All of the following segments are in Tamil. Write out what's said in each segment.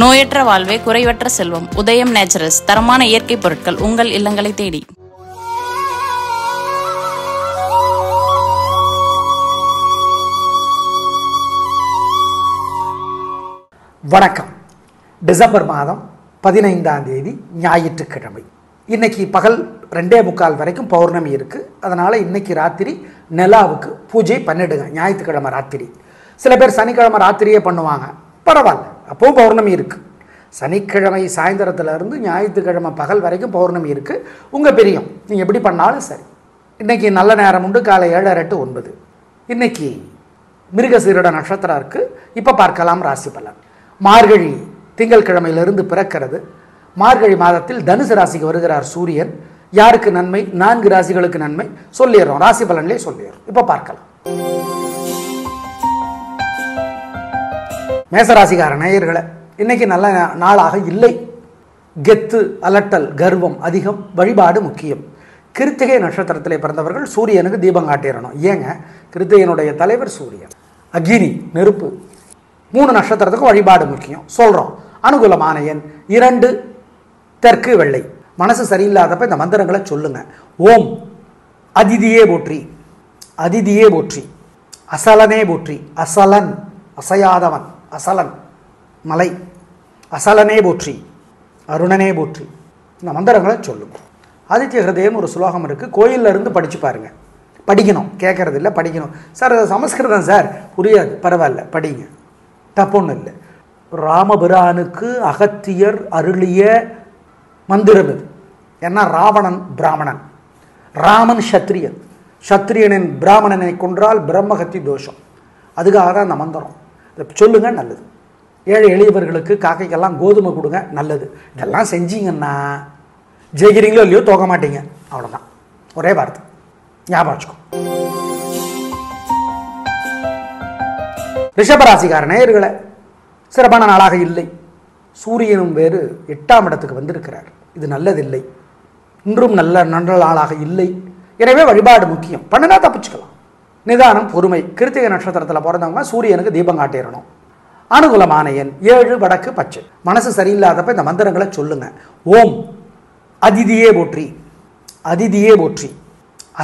நோயற்ற வாழ்வே குறைவற்ற செல்வம். உதயம் நேச்சுரல்ஸ், தரமான இயற்கை பொருட்கள் உங்கள் இல்லங்களை தேடி. வணக்கம். டிசம்பர் மாதம் 15ஆம் தேதி ஞாயிற்றுக்கிழமை. இன்னைக்கு பகல் 2:45 வரைக்கும் பௌர்ணமி இருக்கு. அதனால இன்னைக்கு ராத்திரி நிலாவுக்கு பூஜை பண்ணிடுங்க. ஞாயிற்றுக்கிழமை ராத்திரி. சில பேர் சனிக்கிழமை ராத்திரியே பண்ணுவாங்க, பரவாயில்ல, அப்பவும் பௌர்ணமி இருக்கு. சனிக்கிழமை சாயந்தரத்துல இருந்து ஞாயிற்றுக்கிழமை பகல் வரைக்கும் பௌர்ணமி இருக்கு. உங்க பிரியம், நீங்க எப்படி பண்ணாலும் சரி. இன்னைக்கு நல்ல நேரம் உண்டு, காலை 7:30 to 9. இன்னைக்கு மிருகசீரிட நட்சத்திரம் இருக்கு. இப்ப பார்க்கலாம் ராசி பலன். மார்கழி திங்கட்கிழமையிலிருந்து பிறக்கிறது. மார்கழி மாதத்தில் தனுசு ராசிக்கு வருகிறார் சூரியன். யாருக்கு நன்மை? 4 ராசிகளுக்கு நன்மை. சொல்லிடுறோம், ராசி பலன்லேயே சொல்லிடுறோம். இப்ப பார்க்கலாம். மேசராசிக்கார நேயர்களை, இன்னைக்கு நல்ல நாளாக இல்லை. கெத்து, அலட்டல், கர்வம் அதிகம். வழிபாடு முக்கியம். கிருத்திகை நட்சத்திரத்திலே பிறந்தவர்கள் சூரியனுக்கு தீபம் காட்டிடணும். ஏங்க, கிருத்திகையினுடைய தலைவர் சூரியன். அக்னி, நெருப்பு. 3 நட்சத்திரத்துக்கு வழிபாடு முக்கியம். சொல்றோம். அனுகூலமான எண் 2, தெற்கு வெள்ளை. மனசு சரியில்லாதப்ப இந்த மந்திரங்களை சொல்லுங்க. ஓம் அதிதியே போற்றி, அதிதியே போற்றி, அசலனே போற்றி, அசலன் அசையாதவன், அசலன் மலை, அசலனே போற்றி, அருணனே போற்றி. இந்த மந்திரங்களை சொல்லுங்க. ஆதித்ய ஹிருதயம் ஒரு சுலோகம் இருக்கு. கோயில்ல இருந்து படிச்சு பாருங்க. படிக்கணும், கேட்கறது இல்லை, படிக்கணும். சார் சமஸ்கிருதம் சார் புரியாது, பரவாயில்ல, படிங்க, தப்பொன்னு இல்லை. ராமபிரானுக்கு அகத்தியர் அருளிய மந்திரம் இது. ஏன்னா ராவணன் பிராமணன், ராமன் சத்திரியன். சத்திரியனின் பிராமணனை கொன்றால் பிரம்மஹத்தி தோஷம். அதுக்காக தான் அந்த மந்திரம். இதை சொல்லுங்க, நல்லது. ஏழை எளியவர்களுக்கு, காக்கைக்கெல்லாம் கோதுமை கொடுங்க, நல்லது. இதெல்லாம் செஞ்சீங்கன்னா ஜெயிக்கிறீங்களோ இல்லையோ தோக்க மாட்டீங்க. அவ்வளோதான், ஒரே வார்த்தை, ஞாபகம் வச்சுக்கோ. ரிஷபராசிக்கார நேயர்களை, சிறப்பான நாளாக இல்லை. சூரியனும் வேறு 8ஆம் இடத்துக்கு வந்திருக்கிறார். இது நல்லதில்லை. இன்றும் நல்ல நாளாக இல்லை. எனவே வழிபாடு முக்கியம். பண்ணினா தப்பிச்சுக்கலாம். நிதானம், பொறுமை. கிருத்திகை நட்சத்திரத்தில் பிறந்தவங்க சூரியனுக்கு தீபம் காட்டிடணும். அனுகூலமான எண் 7, வடக்கு பச்சை. மனசு சரியில்லாதப்ப இந்த மந்திரங்களை சொல்லுங்க. ஓம் அதிதியே போற்றி, அதிதியே போற்றி,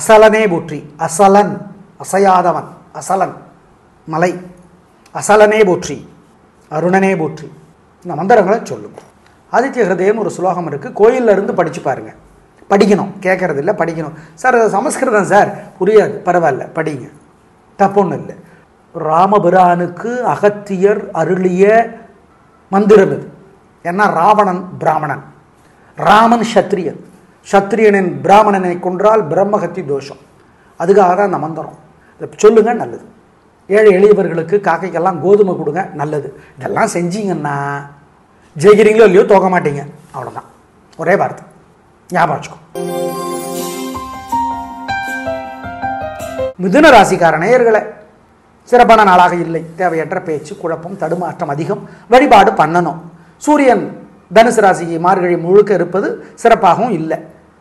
அசலனே போற்றி, அசலன் அசையாதவன், அசலன் மலை, அசலனே போற்றி, அருணனே போற்றி. இந்த மந்திரங்களை சொல்லுங்க. ஆதித்ய ஹிருதயம் ஒரு சுலோகம் இருக்கு. கோயில்ல இருந்து படிச்சு பாருங்க. படிக்கணும், கேட்கறது இல்லை, படிக்கணும். சார் சமஸ்கிருதம் சார் புரியாது, பரவாயில்ல, படிங்க, தப்பொன்னு இல்லை. ராமபிரானுக்கு அகத்தியர் அருளிய மந்திரம் இது. ஏன்னா ராவணன் பிராமணன், ராமன் சத்திரியன். சத்திரியனின் பிராமணனை கொன்றால் பிரம்மஹத்தி தோஷம். அதுக்காக தான் அந்த மந்திரம். இதை சொல்லுங்க, நல்லது. ஏழை எளியவர்களுக்கு, காக்கைக்கெல்லாம் கோதுமை கொடுங்க, நல்லது. இதெல்லாம் செஞ்சீங்கன்னா ஜெயிக்கிறீங்களோ இல்லையோ தோக்க மாட்டீங்க. அவ்வளோதான், ஒரே வார்த்தை, ஞாபகம் வச்சுக்கோ. மிதுன ராசிக்கார நேயர்களை, சிறப்பான நாளாக இல்லை. தேவையற்ற பேச்சு, குழப்பம், தடுமாற்றம் அதிகம். வழிபாடு பண்ணணும். சூரியன் தனுசு ராசிக்கு மார்கழி முழுக்க இருப்பது சிறப்பாகவும் இல்லை.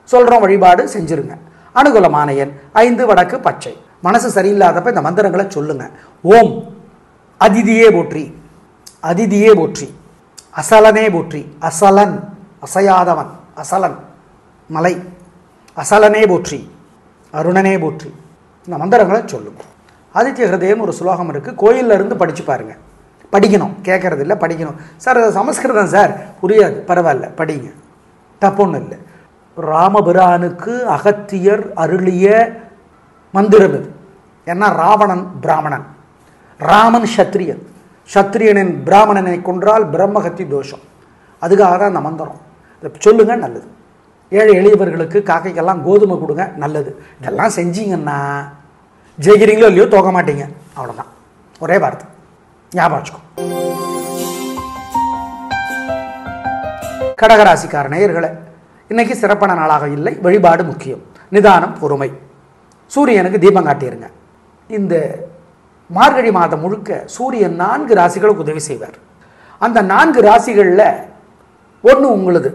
சொல்றோம், வழிபாடு செஞ்சிருங்க. அனுகூலமான எண் 5, வடக்கு பச்சை. மனசு சரியில்லாதப்ப இந்த மந்திரங்களை சொல்லுங்க. ஓம் அதிதியே போற்றி, அதிதியே போற்றி, அசலனே போற்றி, அசலன் அசையாதவன், அசலன் மலை, அசலனே போற்றி, அருணனே போற்றி. இந்த மந்திரங்களை சொல்லுங்க. ஆதித்ய ஹிருதயம் ஒரு சுலோகம் இருக்கு. கோயில்ல இருந்து படிச்சு பாருங்க. படிக்கணும், கேட்கறது இல்லை, படிக்கணும். சார் சமஸ்கிருதம் சார் புரியாது, பரவாயில்ல, படிங்க, தப்பொன்னு இல்லை. ராமபிரானுக்கு அகத்தியர் அருளிய மந்திரம் இது. ஏன்னா ராவணன் பிராமணன், ராமன் சத்திரியன். சத்திரியனின் பிராமணனை கொன்றால் பிரம்மஹத்தி தோஷம். அதுக்காக தான் அந்த மந்திரம். இதை சொல்லுங்க, நல்லது. ஏழை எளியவர்களுக்கு, காக்கைக்கெல்லாம் கோதுமை கொடுங்க, நல்லது. இதெல்லாம் செஞ்சீங்கன்னா ஜெயிக்கிறீங்களோ இல்லையோ தோக்க மாட்டீங்க. அவ்வளோதான், ஒரே வார்த்தை, ஞாபகம் வச்சுக்கோ. கடகராசிக்கார நேயர்களை, இன்னைக்கு சிறப்பான நாளாக இல்லை. வழிபாடு முக்கியம். நிதானம், பொறுமை. சூரியனுக்கு தீபம் காட்டியிருங்க. இந்த மார்கழி மாதம் முழுக்க சூரியன் 4 ராசிகளுக்கு உதவி செய்வார். அந்த 4 ராசிகளில் ஒன்று உங்களுது.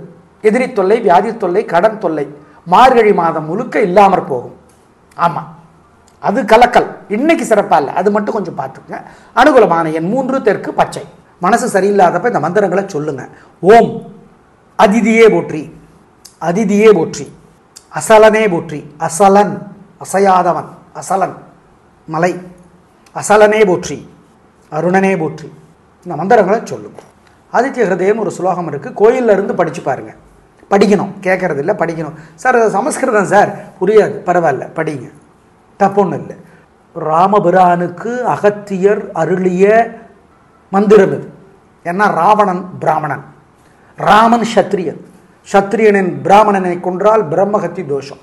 எதிரி தொல்லை, வியாதி தொல்லை, கடன் தொல்லை மார்கழி மாதம் முழுக்க இல்லாமற் போகும். ஆமாம், அது கலக்கல். இன்னைக்கு சிறப்பாக இல்லை, அது மட்டும் கொஞ்சம் பார்த்துக்கங்க. அனுகூலமான எண் 3, தெற்கு பச்சை. மனசு சரியில்லாதப்ப இந்த மந்திரங்களை சொல்லுங்க. ஓம் அதிதியே போற்றி, அதிதியே போற்றி, அசலனே போற்றி, அசலன் அசையாதவன், அசலன் மலை, அசலனே போற்றி, அருணனே போற்றி, இந்த மந்திரங்களை சொல்லுங்க. ஆதித்ய ஹிருதயம் ஒரு ஸ்லோகம் இருக்குது, கோயிலில் இருந்து படித்து பாருங்கள். படிக்கணும், கேட்கறது இல்லை, படிக்கணும். சார் அது சமஸ்கிருதம் சார், புரியாது, பரவாயில்ல படிங்க, தப்பொன்றும் இல்லை. ராமபிரானுக்கு அகத்தியர் அருளிய மந்திரம் இது. ஏன்னா ராவணன் பிராமணன், ராமன் சத்திரியன், சத்திரியனின் பிராமணனை கொன்றால் பிரம்மஹத்தி தோஷம்.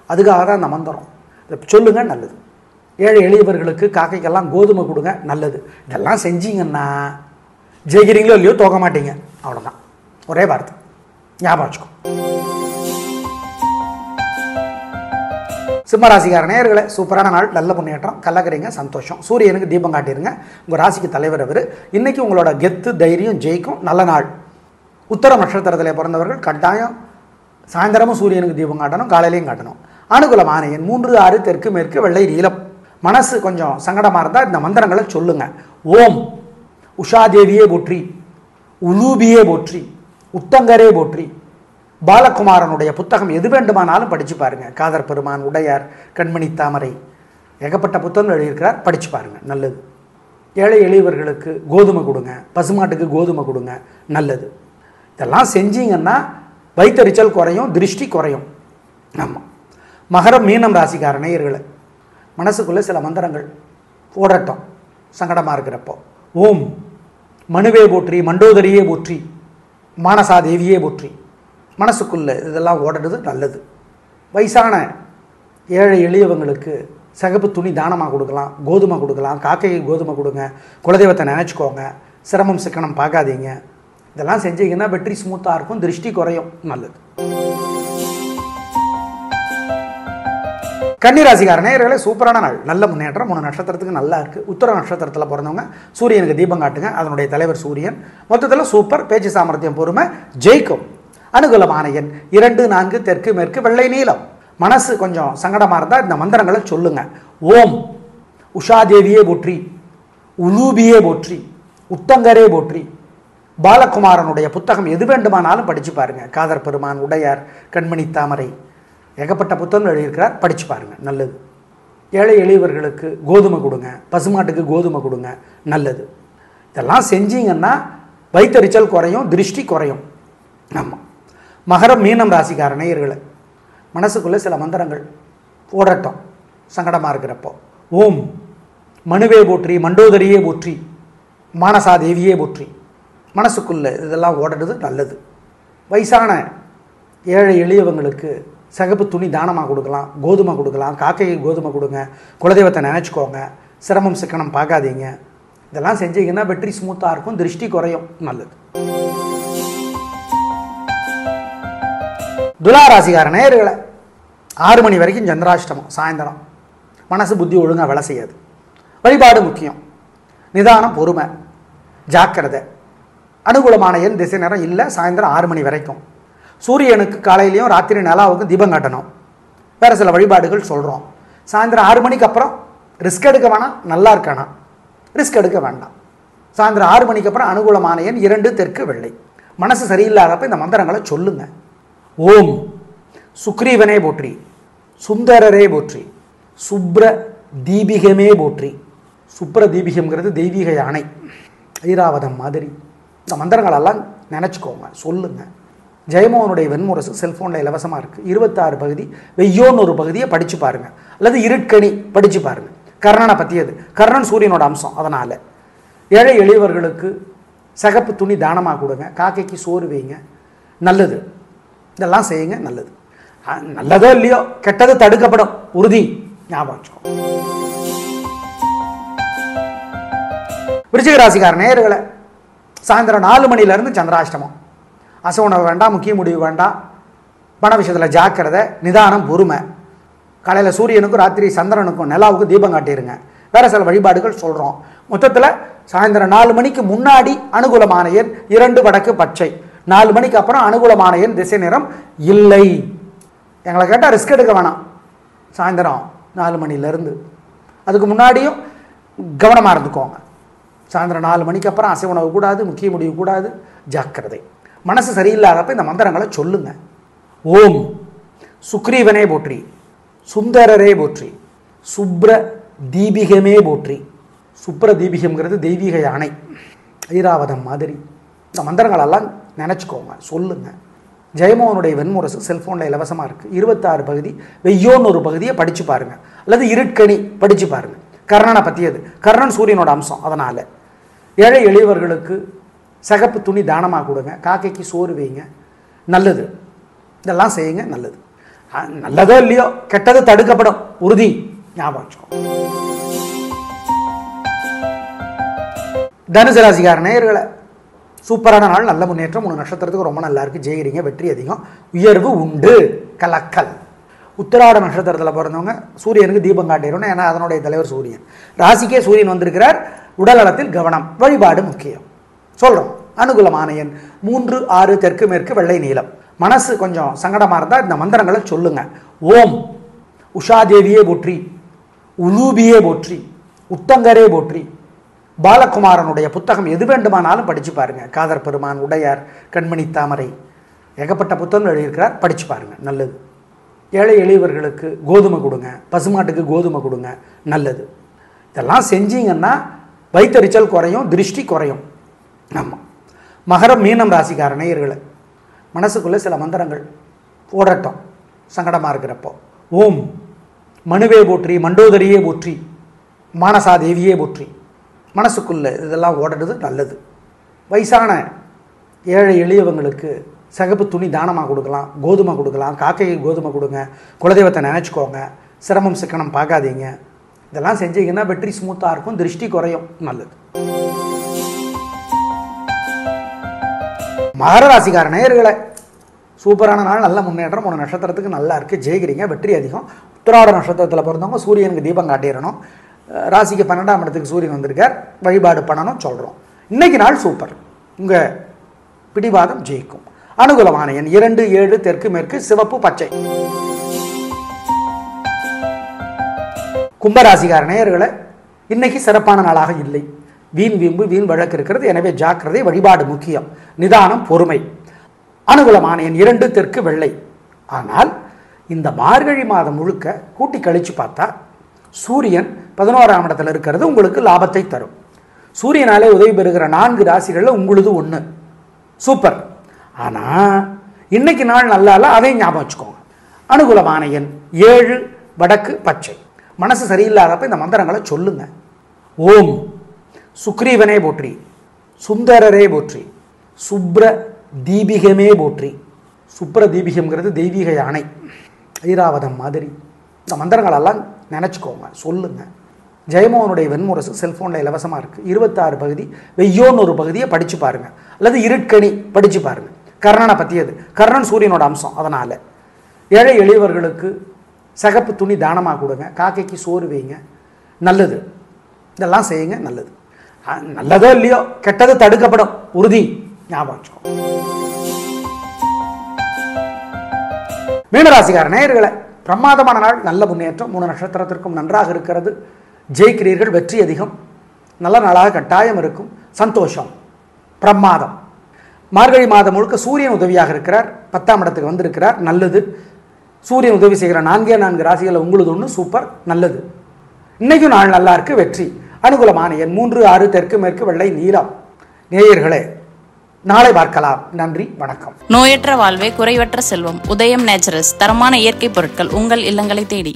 அதுக்காக தான் அந்த மந்திரம். இதை சொல்லுங்க, நல்லது. ஏழை எளியவர்களுக்கு காக்கைக்கெல்லாம் கோதுமை கொடுங்க, நல்லது. இதெல்லாம் செஞ்சீங்கன்னா ஜெயிக்கிறீங்களோ இல்லையோ தோக்க மாட்டீங்க, அவ்வளோதான். ஒரே வார்த்தை ஞாபகம் வச்சுக்கோ. சிம்மராசிக்கார நேயர்களே, சூப்பரான நாள், நல்ல முன்னேற்றம், கலக்கிறீங்க, சந்தோஷம். சூரியனுக்கு தீபம் காட்டிடுங்க. உங்கள் ராசிக்கு தலைவர் அவர். இன்றைக்கி உங்களோட கெத்து தைரியம் ஜெயிக்கும், நல்ல நாள். உத்தர நட்சத்திரத்தில் பிறந்தவர்கள் கட்டாயம் சாயந்தரமும் சூரியனுக்கு தீபம் காட்டணும், காலையிலையும் காட்டணும். அனுகூலமான எண் 3, 6, தெற்கு மேற்கு, வெள்ளை நீலம். மனசு கொஞ்சம் சங்கடமாக இருந்தால் இந்த மந்திரங்களை சொல்லுங்கள். ஓம் உஷாதேவியே போற்றி, உலூபியே போற்றி, உத்தங்கரே போற்றி. பாலகுமாரனுடைய புத்தகம் எது வேண்டுமானாலும் படித்து பாருங்கள். காதர் பெருமான், உடையார், கண்மணி தாமரை, ஏகப்பட்ட புத்தகம் எழுதியிருக்கிறார், படித்து பாருங்கள், நல்லது. ஏழை எளியவர்களுக்கு கோதுமை கொடுங்க, பசுமாட்டுக்கு கோதுமை கொடுங்க, நல்லது. இதெல்லாம் செஞ்சீங்கன்னா வயிற்றெரிச்சல் குறையும், திருஷ்டி குறையும். ஆமாம். மகரம் மீனம் ராசிக்கார நேயர்களை, மனசுக்குள்ளே சில மந்திரங்கள் ஓடட்டும் சங்கடமாக இருக்கிறப்போ. ஓம் மனுவே போற்றி, மண்டோதரியே போற்றி, மானசாதேவியே போற்றி. மனசுக்குள்ளே இதெல்லாம் ஓடுறது நல்லது. வயசான ஏழை எளியவங்களுக்கு சிகப்பு துணி தானமாக கொடுக்கலாம், கோதுமை கொடுக்கலாம், காக்கைக்கு கோதுமை கொடுங்க, குலதெய்வத்தை நினச்சிக்கோங்க, சிரமம் சிக்கனம் பார்க்காதீங்க. இதெல்லாம் செஞ்சீங்கன்னா வெற்றி ஸ்மூத்தாக இருக்கும், திருஷ்டி குறையும், நல்லது. கன்னிராசிக்கார நேயர்களே, சூப்பரான நாள், நல்ல முன்னேற்றம். 3 நட்சத்திரத்துக்கு நல்லா இருக்குது. உத்தர நட்சத்திரத்தில் பிறந்தவங்க சூரியனுக்கு தீபம் காட்டுங்க, அதனுடைய தலைவர் சூரியன். மொத்தத்தில் சூப்பர். பேச்சு சாமர்த்தியம், பொறுமை, ஜெயிக்கும். அனுகூலமான எண் 2, 4, தெற்கு மேற்கு, வெள்ளை நீலம். மனசு கொஞ்சம் சங்கடமாக இருந்தால் இந்த மந்திரங்களை சொல்லுங்க. ஓம் உஷாதேவியே போற்றி, உலூபியே போற்றி, உத்தங்கரே போற்றி. பாலகுமாரனுடைய புத்தகம் எது வேண்டுமானாலும் படித்து பாருங்கள். காதர் பெருமான், உடையார், கண்மணி தாமரை, ஏகப்பட்ட புத்தகம் எழுதியிருக்கிறார், படித்து பாருங்கள், நல்லது. ஏழை எளியவர்களுக்கு கோதுமை கொடுங்க, பசுமாட்டுக்கு கோதுமை கொடுங்க, நல்லது. இதெல்லாம் செஞ்சீங்கன்னா வயிற்றெரிச்சல் குறையும், திருஷ்டி குறையும். ஆமாம். மகரம் மீனம் ராசிக்கார நேயர்களை, மனசுக்குள்ளே சில மந்திரங்கள் ஓடட்டும் சங்கடமாக இருக்கிறப்போ. ஓம் மனுவே போற்றி, மண்டோதரியே போற்றி, மானசாதேவியே போற்றி. மனசுக்குள்ளே இதெல்லாம் ஓடுறது நல்லது. வயசான ஏழை எளியவங்களுக்கு சிகப்பு துணி தானமாக கொடுக்கலாம், கோதுமை கொடுக்கலாம், காக்கைக்கு கோதுமை கொடுங்க, குலதெய்வத்தை நினச்சிக்கோங்க, சிரமம் சிக்கனம் பார்க்காதீங்க. இதெல்லாம் செஞ்சீங்கன்னா வெற்றி ஸ்மூத்தாக இருக்கும், திருஷ்டி குறையும், நல்லது. துலாராசிக்கார நேயர்களை, 6 மணி வரைக்கும் சந்திராஷ்டமம், சாயந்தரம். மனசு புத்தி ஒழுங்காக வேலை செய்யாது. வழிபாடு முக்கியம், நிதானம், பொறுமை, ஜாக்கிரதை. அனுகூலமான எண் திசை நேரம் இல்லை, சாயந்தரம் 6 மணி வரைக்கும். சூரியனுக்கு காலையிலையும் ராத்திரி நிலாவுக்கும் தீபம் காட்டணும். வேறு சில வழிபாடுகள் சொல்கிறோம். சாயந்தரம் 6 மணிக்கு அப்புறம் ரிஸ்க் எடுக்க வேணாம், நல்லா இருக்கானா ரிஸ்க் எடுக்க வேண்டாம். சாயந்தரம் 6 மணிக்கு அப்புறம் அனுகூலமான எண் 2, தெற்கு வெள்ளை. மனசு சரியில்லாதப்ப இந்த மந்திரங்களை சொல்லுங்க. ஓம் சுக்ரீவனே போற்றி, சுந்தரரே போற்றி, சுப்ர தீபிகமே போற்றி. சுப்ர தீபிகம்ங்கிறது தெய்வீக யானை, ஐராவதம் மாதிரி. இந்த மந்திரங்களெல்லாம் நினச்சிக்கோங்க, சொல்லுங்கள். ஜெயமோகனுடைய வெண்முரசு செல்ஃபோனில் இலவசமாக இருக்குது. 26 பகுதி, வெய்யோன்னு ஒரு பகுதியை படித்து பாருங்கள், அல்லது இருட்கணி படித்து பாருங்கள். கர்ணனை பற்றியது, கர்ணன் சூரியனோட அம்சம். அதனால் ஏழை எளியவர்களுக்கு சிகப்பு துணி தானமாக கொடுங்க, காக்கைக்கு சோறு வைங்க, நல்லது. இதெல்லாம் செய்யுங்க, நல்லது. நல்லதோ இல்லையோ கெட்டது தடுக்கப்படும், உறுதி, ஞாபகம் வச்சுக்கோ. விருச்சிக ராசிக்கார நேயர்களை, சாயந்தரம் 4 மணிலேருந்து சந்திராஷ்டமம். அசவுணவு வேண்டாம், முக்கிய முடிவு வேண்டாம், பண விஷயத்தில் ஜாக்கிரதை, நிதானம், பொறுமை. காலையில் சூரியனுக்கும் ராத்திரி சந்திரனுக்கும் நிலாவுக்கும் தீபம் காட்டிடுங்க. வேறு சில வழிபாடுகள் சொல்கிறோம். மொத்தத்தில் சாயந்தரம் 4 மணிக்கு முன்னாடி அனுகூலமான எண் 2, வடக்கு பச்சை. 4 மணிக்கு அப்புறம் அனுகூலமான எண் திசை நிறம் இல்லை. எங்களை கேட்டால் ரிஸ்க் எடுக்க வேணாம். சாயந்தரம் 4 மணிலேருந்து அதுக்கு முன்னாடியும் கவனமாக இருந்துக்கோங்க. சாயந்தரம் 4 மணிக்கு அப்புறம் அசைவ உணவு கூடாது, முக்கிய முடிவு கூடாது, ஜாக்கிரதை. மனசு சரியில்லாதப்ப இந்த மந்திரங்களை சொல்லுங்க. ஓம் சுக்ரீவனே போற்றி, சுந்தரரே போற்றி, சுப்ர தீபிகமே போற்றி. சுப்ர தீபிகம்ங்கிறது தெய்வீக யானை, ஐராவதம் மாதிரி. இந்த மந்திரங்களெல்லாம் நினச்சிக்கோங்க, சொல்லுங்க. ஜெயமோகனுடைய வெண்முரசு செல்ஃபோனில் இலவசமாக இருக்குது. 26 பகுதி, வெய்யோன்னு ஒரு பகுதியை படித்து பாருங்கள், அல்லது இருட்கணி படித்து பாருங்கள். கர்ணனை பற்றியது. கர்ணன் சூரியனோட அம்சம். அதனால் ஏழை எளியவர்களுக்கு சகப்பு துணி தானமாக கொடுங்க, காக்கைக்கு சோறு வைங்க, நல்லது. இதெல்லாம் செய்யுங்க, நல்லது. நல்லதோ இல்லையோ கெட்டது தடுக்கப்படும், உறுதி. ஞாபகம் வச்சுக்கோ. தனுசு ராசிக்கார நேயர்களை, சூப்பரான நாள், நல்ல முன்னேற்றம். 3 நட்சத்திரத்துக்கு ரொம்ப நல்லா இருக்குது. ஜெயிக்கிறீங்க, வெற்றி அதிகம், உயர்வு உண்டு, கலக்கல். உத்திராட நட்சத்திரத்தில் பிறந்தவங்க சூரியனுக்கு தீபம் காட்டிடணும், ஏன்னா அதனுடைய தலைவர் சூரியன். ராசிக்கே சூரியன் வந்திருக்கிறார். உடல் நலத்தில் கவனம், வழிபாடு முக்கியம். சொல்கிறோம். அனுகூலமான எண் 3, 6, தெற்கு மேற்கு, வெள்ளை நீலம். மனசு கொஞ்சம் சங்கடமாக இருந்தால் இந்த மந்திரங்களை சொல்லுங்க. ஓம் உஷாதேவியே போற்றி, உலூபியே போற்றி, உத்தங்கரே போற்றி. பாலகுமாரனுடைய புத்தகம் எது வேண்டுமானாலும் படித்து பாருங்கள். காதர் பெருமான், உடையார், கண்மணி தாமரை, ஏகப்பட்ட புத்தகங்கள் எழுதியிருக்கிறார், படித்து பாருங்கள், நல்லது. ஏழை எளியவர்களுக்கு கோதுமை கொடுங்க, பசுமாட்டுக்கு கோதுமை கொடுங்க, நல்லது. இதெல்லாம் செஞ்சீங்கன்னா வயிற்றறிச்சல் குறையும், திருஷ்டி குறையும். ஆமாம். மகரம் மீனம் ராசிக்கார நேயர்களை, மனசுக்குள்ளே சில மந்திரங்கள் ஓடட்டும் சங்கடமாக இருக்கிறப்போ. ஓம் மனுவே போற்றி, மண்டோதரியே போற்றி, மானசாதேவியே போற்றி. மனசுக்குள்ளே இதெல்லாம் ஓடுறது நல்லது. வயசான ஏழை எளியவங்களுக்கு சகப்பு துணி தானமாக கொடுக்கலாம், கோதுமை கொடுக்கலாம், காக்கைக்கு கோதுமை கொடுங்க, குலதெய்வத்தை நினச்சிக்கோங்க, சிரமம் சிக்கனம் பார்க்காதீங்க. இதெல்லாம் செஞ்சீங்கன்னா வெற்றி ஸ்மூத்தாக இருக்கும், திருஷ்டி குறையும், நல்லது. மகர ராசிக்கார நேயர்களை, சூப்பரான நாள், நல்ல முன்னேற்றம். 3 நட்சத்திரத்துக்கு நல்லா இருக்குது, ஜெயிக்கிறீங்க, வெற்றி அதிகம். உத்திராட நட்சத்திரத்தில் பிறந்தவங்க சூரியனுக்கு தீபம் காட்டிடணும். ராசிக்கு 12ஆம் இடத்துக்கு சூரியன் வந்திருக்கார், வழிபாடு பண்ணணும் சொல்கிறோம். இன்றைக்கி நாள் சூப்பர், உங்கள் பிடிவாதம் ஜெயிக்கும். அனுகூலமான எண் 2, 7, தெற்கு மேற்கு, சிவப்பு, பச்சை. கும்பராசிக்கார நேயர்களை, இன்னைக்கு சிறப்பான நாளாக இல்லை. வீண் வீம்பு, வீண் வழக்கு இருக்கிறது, எனவே ஜாக்கிரதை, வழிபாடு முக்கியம், நிதானம், பொறுமை. அனுகூலமான எண் 2, தெற்கு, வெள்ளை. ஆனால் இந்த மார்கழி மாதம் முழுக்க கூட்டி கழித்து பார்த்தா சூரியன் 11ஆம் இடத்துல இருக்கிறது உங்களுக்கு லாபத்தை தரும். சூரியனாலே உதவி பெறுகிற 4 ராசிகளில் உங்களுது 1. சூப்பர். ஆனால் இன்னைக்கு நாள் நல்லா இல்லை, அதையும் ஞாபகம் வச்சுக்கோங்க. அனுகூலமான எண் 7, வடக்கு, பச்சை. மனசு சரியில்லாதப்ப இந்த மந்திரங்களை சொல்லுங்க. ஓம் சுக்ரீவனே போற்றி, சுந்தரரே போற்றி, சுப்ர தீபிகமே போற்றி. சுப்ர தீபிகம்ங்கிறது தெய்வீக யானை, ஐராவதம் மாதிரி. இந்த மந்திரங்களெல்லாம் நினச்சிக்கோங்க, சொல்லுங்க. ஜெயமோகனுடைய வெண்முரசு செல்ஃபோனில் இலவசமாக இருக்குது. 26 பகுதி, வெய்யோன்னு ஒரு பகுதியை படித்து பாருங்கள், அல்லது இருட்கணி படித்து பாருங்கள். கர்ணனை பற்றியது. கர்ணன் சூரியனோட அம்சம். அதனால் ஏழை எளியவர்களுக்கு சகப்பு துணி தானமாக கொடுங்க, காக்கைக்கு சோறு வைங்க, நல்லது. இதெல்லாம் செய்யுங்க, நல்லது. நல்லதோ இல்லையோ கெட்டது தடுக்கப்படும், உறுதி. ஞாபகம் வச்சுக்கோ. மீனராசிக்கார நேயர்களை, பிரமாதமான நாள், நல்ல முன்னேற்றம். 3 நட்சத்திரத்திற்கும் நன்றாக இருக்கிறது, ஜெயிக்கிறீர்கள், வெற்றி அதிகம், நல்ல நாளாக கட்டாயம் இருக்கும், சந்தோஷம், பிரமாதம். மார்கழி மாதம் முழுக்க சூரியன் உதவியாக இருக்கிறார், 10ஆம் இடத்துக்கு வந்திருக்கிறார், நல்லது. சூரியன் உதவி செய்கிற 4 ராசிகளில் உங்களுது 1, சூப்பர், நல்லது. இன்னைக்கும் நாள் நல்லா இருக்கு, வெற்றி. அனுகூலமான எண் 3, 6, தெற்கு மேற்கு, வெள்ளை நீலம். நேயர்களே, நாளை பார்க்கலாம். நன்றி, வணக்கம். நோயற்ற வாழ்வே குறைவற்ற செல்வம். உதயம் நேச்சுரல்ஸ் தரமான இயற்கை பொருட்கள் உங்கள் இல்லங்களை தேடி.